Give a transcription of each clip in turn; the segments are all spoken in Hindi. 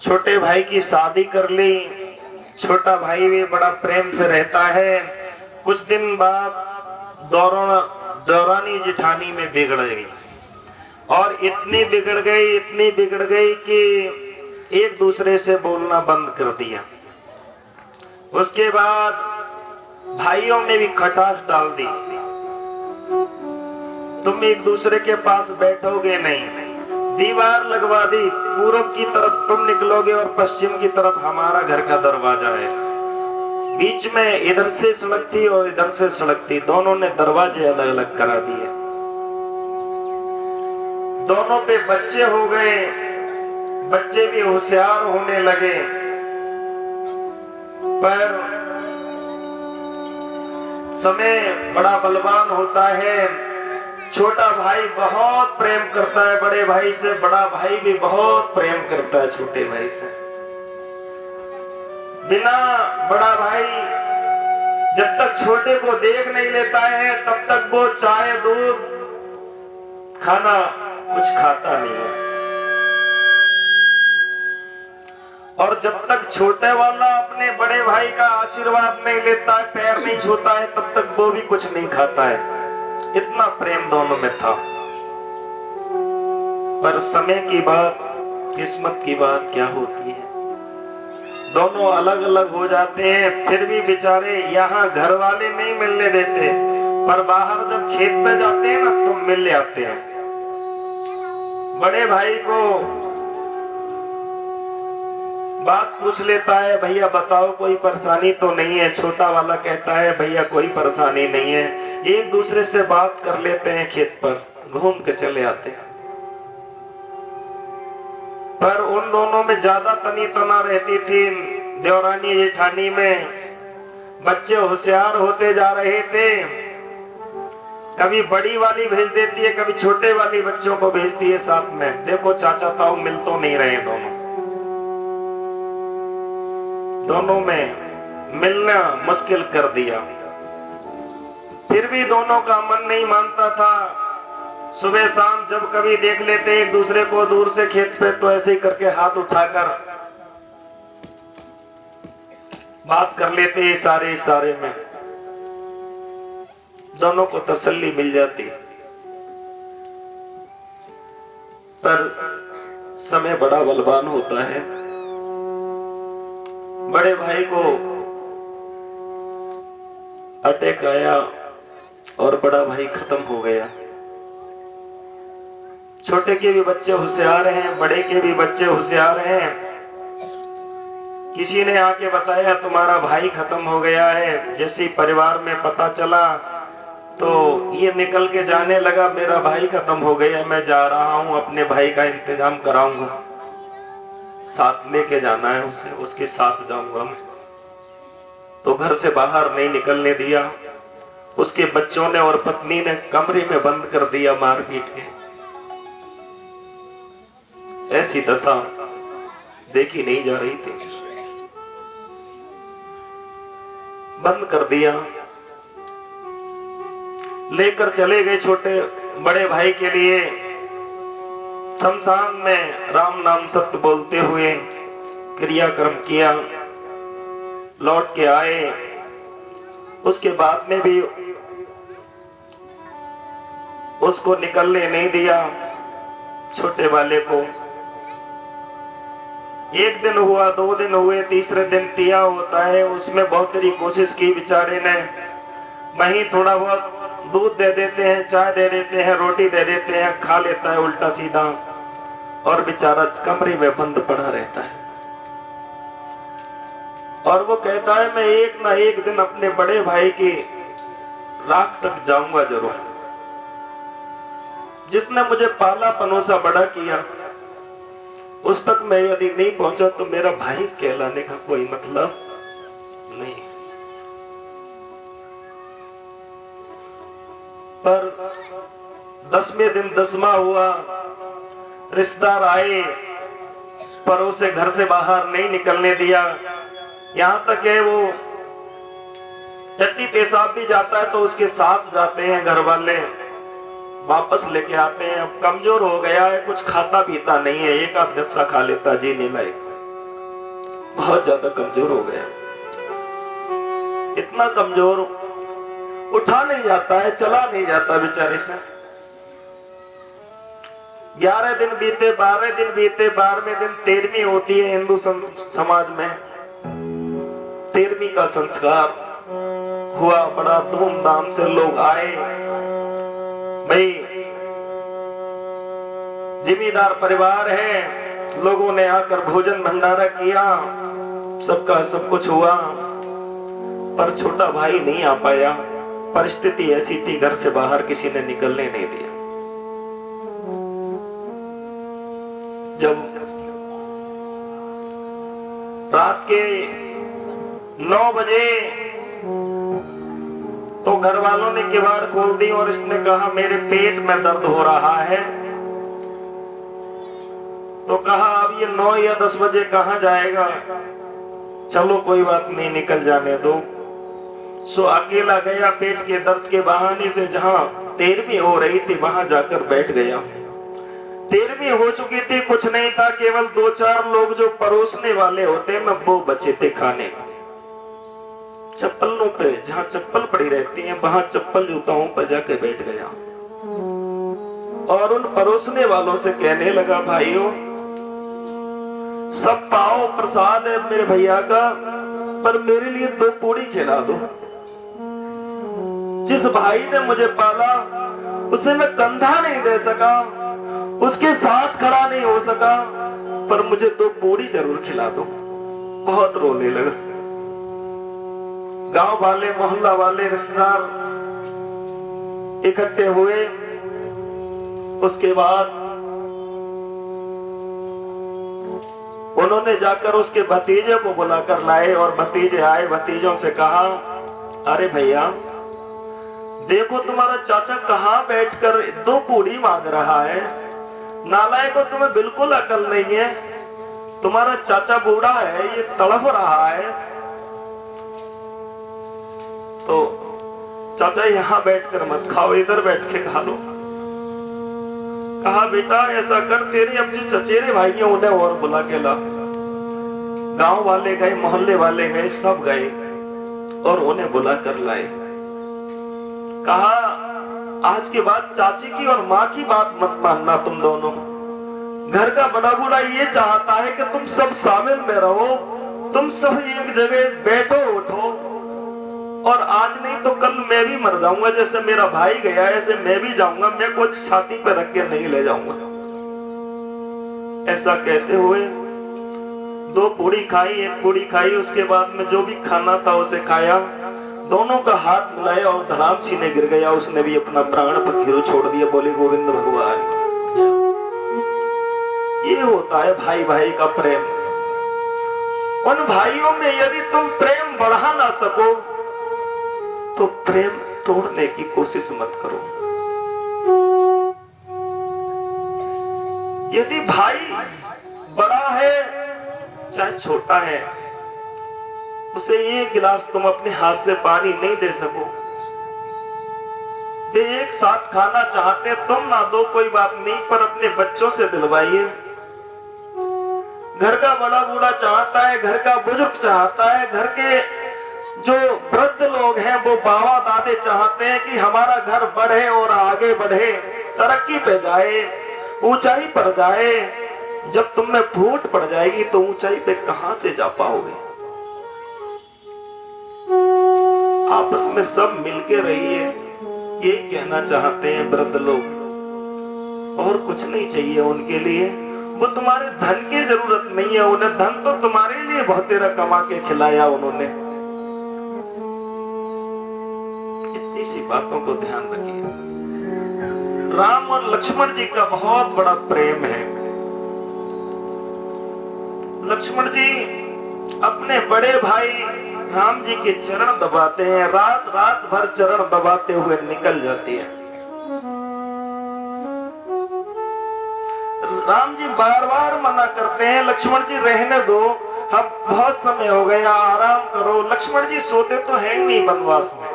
छोटे भाई की शादी कर ली। छोटा भाई भी बड़ा प्रेम से रहता है। कुछ दिन बाद दौरानी जेठानी में बिगड़ गई और इतनी बिगड़ गई कि एक दूसरे से बोलना बंद कर दिया। उसके बाद भाइयों में भी खटास डाल दी। तुम एक दूसरे के पास बैठोगे नहीं, दीवार लगवा दी। पूरब की तरफ तुम निकलोगे और पश्चिम की तरफ हमारा घर का दरवाजा है। बीच में इधर से सड़क थी और इधर से सड़क थी, दोनों ने दरवाजे अलग अलग करा दिए। दोनों पे बच्चे हो गए, बच्चे भी होशियार होने लगे। पर समय बड़ा बलवान होता है। छोटा भाई बहुत प्रेम करता है बड़े भाई से, बड़ा भाई भी बहुत प्रेम करता है छोटे भाई से। बिना बड़ा भाई जब तक छोटे को देख नहीं लेता है तब तक वो चाय दूध खाना कुछ खाता नहीं है। और जब तक छोटे वाला अपने बड़े भाई का आशीर्वाद नहीं लेता है, पैर नहीं छूता है, तब तक वो भी कुछ नहीं खाता है। इतना प्रेम दोनों में था। पर समय की बात, किस्मत की बात क्या होती है, दोनों अलग अलग हो जाते हैं। फिर भी बेचारे यहाँ घर वाले नहीं मिलने देते, पर बाहर जब खेत पे जाते हैं ना तो मिल जाते हैं। बड़े भाई को बात पूछ लेता है, भैया बताओ कोई परेशानी तो नहीं है। छोटा वाला कहता है भैया कोई परेशानी नहीं है। एक दूसरे से बात कर लेते हैं, खेत पर घूम के चले आते हैं। पर उन दोनों में ज्यादा तनी तना रहती थी। देवरानी जेठानी में बच्चे होशियार होते जा रहे थे। कभी बड़ी वाली भेज देती है, कभी छोटे वाली बच्चों को भेजती है साथ में। देखो चाचा ताऊ मिल तो नहीं रहे, दोनों में मिलना मुश्किल कर दिया। फिर भी दोनों का मन नहीं मानता था। सुबह शाम जब कभी देख लेते एक दूसरे को दूर से खेत पे, तो ऐसे ही करके हाथ उठाकर बात कर लेते इशारे में। दोनों को तसल्ली मिल जाती। पर समय बड़ा बलवान होता है। बड़े भाई को अटैक आया और बड़ा भाई खत्म हो गया। छोटे के भी बच्चे होशियार हैं, बड़े के भी बच्चे होशियार हैं। किसी ने आके बताया तुम्हारा भाई खत्म हो गया है। जैसे ही परिवार में पता चला तो ये निकल के जाने लगा, मेरा भाई खत्म हो गया, मैं जा रहा हूँ, अपने भाई का इंतजाम कराऊंगा, साथ लेके जाना है उसे, उसके साथ जाऊंगा मैं। तो घर से बाहर नहीं निकलने दिया। उसके बच्चों ने और पत्नी ने कमरे में बंद कर दिया मार पीट के। ऐसी दशा देखी नहीं जा रही थी। बंद कर दिया, लेकर चले गए छोटे बड़े भाई के लिए शमशान में राम नाम सत्य बोलते हुए क्रियाक्रम किया। लौट के आए। उसके बाद में भी उसको निकलने नहीं दिया छोटे वाले को। एक दिन हुआ, 2 दिन हुए, तीसरे दिन तिया होता है, उसमें बहुत तेरी कोशिश की बेचारे ने। वहीं थोड़ा बहुत दूध दे देते हैं, चाय दे देते हैं, रोटी दे देते हैं, खा लेता है उल्टा सीधा और बेचारा कमरे में बंद पड़ा रहता है। और वो कहता है मैं एक ना एक दिन अपने बड़े भाई की राख तक जाऊंगा जरूर। जिसने मुझे पाला पनोसा बड़ा किया उस तक मैं यदि नहीं पहुंचा तो मेरा भाई कहलाने का कोई मतलब नहीं। पर 10वें दिन 10वां हुआ, रिश्तेदार आए, पर उसे घर से बाहर नहीं निकलने दिया। यहाँ तक है वो टट्टी पेशाब भी जाता है तो उसके साथ जाते हैं घर वाले, वापस लेके आते हैं। अब कमजोर हो गया है, कुछ खाता पीता नहीं है, एक आध गस्सा खा लेता, जीने लायक। बहुत ज्यादा कमजोर हो गया, इतना कमजोर, उठा नहीं जाता है, चला नहीं जाता बेचारे से। 11 दिन बीते, 12 दिन बीते, 12वें दिन 13वीं होती है हिंदू समाज में। 13वीं का संस्कार हुआ, बड़ा धूमधाम से लोग आए। भाई जिम्मेदार परिवार है, लोगों ने आकर भोजन भंडारा किया, सबका सब कुछ हुआ, पर छोटा भाई नहीं आ पाया। परिस्थिति ऐसी थी, घर से बाहर किसी ने निकलने नहीं दिया। जब रात के 9 बजे तो घर वालों ने किवाड़ खोल दी और इसने कहा मेरे पेट में दर्द हो रहा है। तो कहा अब ये 9 या 10 बजे कहां जाएगा, चलो कोई बात नहीं, निकल जाने दो। सो अकेला गया, पेट के दर्द के बहाने से जहां 13वीं हो रही थी वहां जाकर बैठ गया। 13वीं हो चुकी थी, कुछ नहीं था, केवल 2-4 लोग जो परोसने वाले होते में वो बचे थे खाने। चप्पलों पे जहां चप्पल पड़ी रहती है वहां चप्पल जूताओं पर जाके बैठ गया और उन परोसने वालों से कहने लगा, भाइयों सब पाओ, प्रसाद है मेरे भैया का, पर मेरे लिए 2 पूड़ी खिला दो। जिस भाई ने मुझे पाला उसे मैं कंधा नहीं दे सका, उसके साथ खड़ा नहीं हो सका, पर मुझे 2 पूड़ी जरूर खिला दो। बहुत रोने लगा। गांव वाले, मोहल्ला वाले, रिश्तेदार इकट्ठे हुए। उसके बाद उन्होंने जाकर उसके भतीजे को बुलाकर लाए और भतीजे आए। भतीजों से कहा, अरे भैया देखो तुम्हारा चाचा कहां बैठकर 2 पूड़ी मांग रहा है। नालायकों, तुम्हें बिल्कुल अकल नहीं है, तुम्हारा चाचा बूढ़ा है, ये तड़प रहा है। तो चाचा यहाँ बैठकर मत खाओ, इधर बैठ के खा लो। कहा बेटा ऐसा कर, तेरे अब जो चचेरे भाई हैं उन्हें और बुला के ला। गांव वाले गए, मोहल्ले वाले गए, सब गए और उन्हें बुला कर लाए। कहा आज के बाद चाची की और माँ की बात मत मानना तुम दोनों। घर का बड़ा बूढ़ा ये चाहता है कि तुम सब शामिल में रहो, तुम सब एक जगह बैठो उठो, और आज नहीं तो कल मैं भी मर जाऊंगा। जैसे मेरा भाई गया ऐसे मैं भी जाऊंगा, मैं कुछ छाती पे रख के नहीं ले जाऊंगा। ऐसा कहते हुए 2 पूड़ी खाई, 1 पूड़ी खाई, उसके बाद में जो भी खाना था उसे खाया। दोनों का हाथ मिलाया और धड़ाम सीने गिर गया। उसने भी अपना प्राण पखेरु छोड़ दिया। बोले गोविंद भगवान। ये होता है भाई भाई का प्रेम। उन भाइयों में यदि तुम प्रेम बढ़ा ना सको तो प्रेम तोड़ने की कोशिश मत करो। यदि भाई बड़ा है चाहे छोटा है, उसे ये गिलास तुम अपने हाथ से पानी नहीं दे सको, वे एक साथ खाना चाहते, तुम ना दो कोई बात नहीं, पर अपने बच्चों से दिलवाइए। घर का बड़ा बूढ़ा चाहता है, घर का बुजुर्ग चाहता है, घर के जो वृद्ध लोग हैं वो बाबा दादे चाहते हैं कि हमारा घर बढ़े और आगे बढ़े, तरक्की पे जाए, ऊंचाई पर जाए। जब तुम में फूट पड़ जाएगी तो ऊंचाई पे कहां से जा पाओगे। आपस में सब मिलके रहिए, ये कहना चाहते हैं वृद्ध लोग। और कुछ नहीं चाहिए उनके लिए, वो तुम्हारे धन की जरूरत नहीं है उन्हें, धन तो तुम्हारे लिए बहुत तेरा कमा के खिलाया उन्होंने। इतनी सी बातों को ध्यान रखिए। राम और लक्ष्मण जी का बहुत बड़ा प्रेम है। लक्ष्मण जी अपने बड़े भाई राम जी के चरण दबाते हैं, रात रात भर चरण दबाते हुए निकल जाती है। राम जी बार बार मना करते हैं, लक्ष्मण जी रहने दो, अब बहुत समय हो गया, आराम करो। लक्ष्मण जी सोते तो हैं नहीं वनवास में,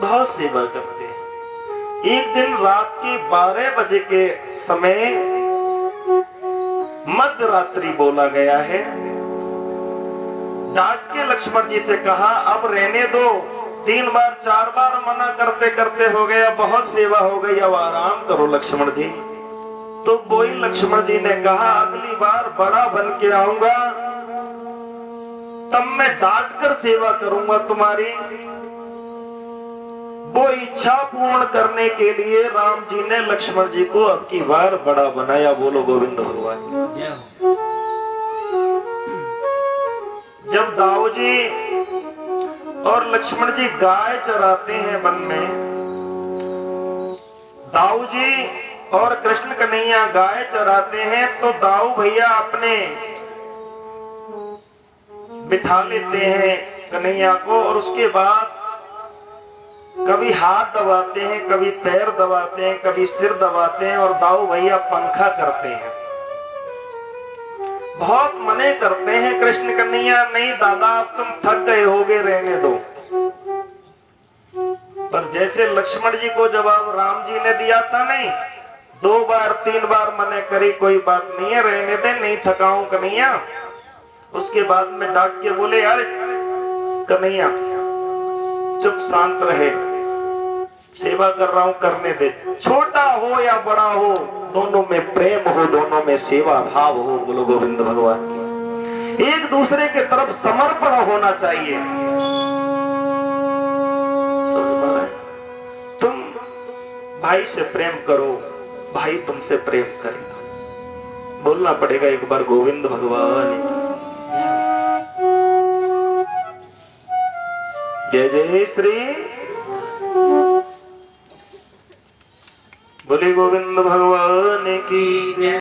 बहुत सेवा करते हैं। एक दिन रात के 12 बजे के समय मध्य रात्रि बोला गया है। डांट के लक्ष्मण जी से कहा अब रहने दो, 3 बार 4 बार मना करते करते हो गया, बहुत सेवा हो गई, अब आराम करो लक्ष्मण जी। तो वही लक्ष्मण जी ने कहा अगली बार बड़ा बन के आऊंगा, तब मैं डांट कर सेवा करूंगा तुम्हारी। वो इच्छा पूर्ण करने के लिए राम जी ने लक्ष्मण जी को अब की बार बड़ा बनाया। बोलो गोविंद भगवान। जब दाऊ जी और लक्ष्मण जी गाय चराते हैं वन में, दाऊ जी और कृष्ण कन्हैया गाय चराते हैं, तो दाऊ भैया अपने बिठा लेते हैं कन्हैया को और उसके बाद कभी हाथ दबाते हैं, कभी पैर दबाते हैं, कभी सिर दबाते हैं और दाऊ भैया पंखा करते हैं। बहुत मने करते हैं कृष्ण कन्हैया, नहीं दादा अब तुम थक गए होगे, रहने दो। पर जैसे लक्ष्मण जी को जवाब राम जी ने दिया था, नहीं 2 बार 3 बार मने करी, कोई बात नहीं है, रहने दे, नहीं थकाऊं कन्हैया। उसके बाद में डांट के बोले यार कन्हैया चुप शांत रहे, सेवा कर रहा हूं करने दे, छोटा हो या बड़ा हो दोनों में प्रेम हो, दोनों में सेवा भाव हो। बोलो गोविंद भगवान। एक दूसरे के तरफ समर्पण होना चाहिए। समझ पा रहे? तुम भाई से प्रेम करो, भाई तुमसे प्रेम करेगा। बोलना पड़ेगा एक बार गोविंद भगवान। जय जय श्री बोले गोविंद भगवान की जय।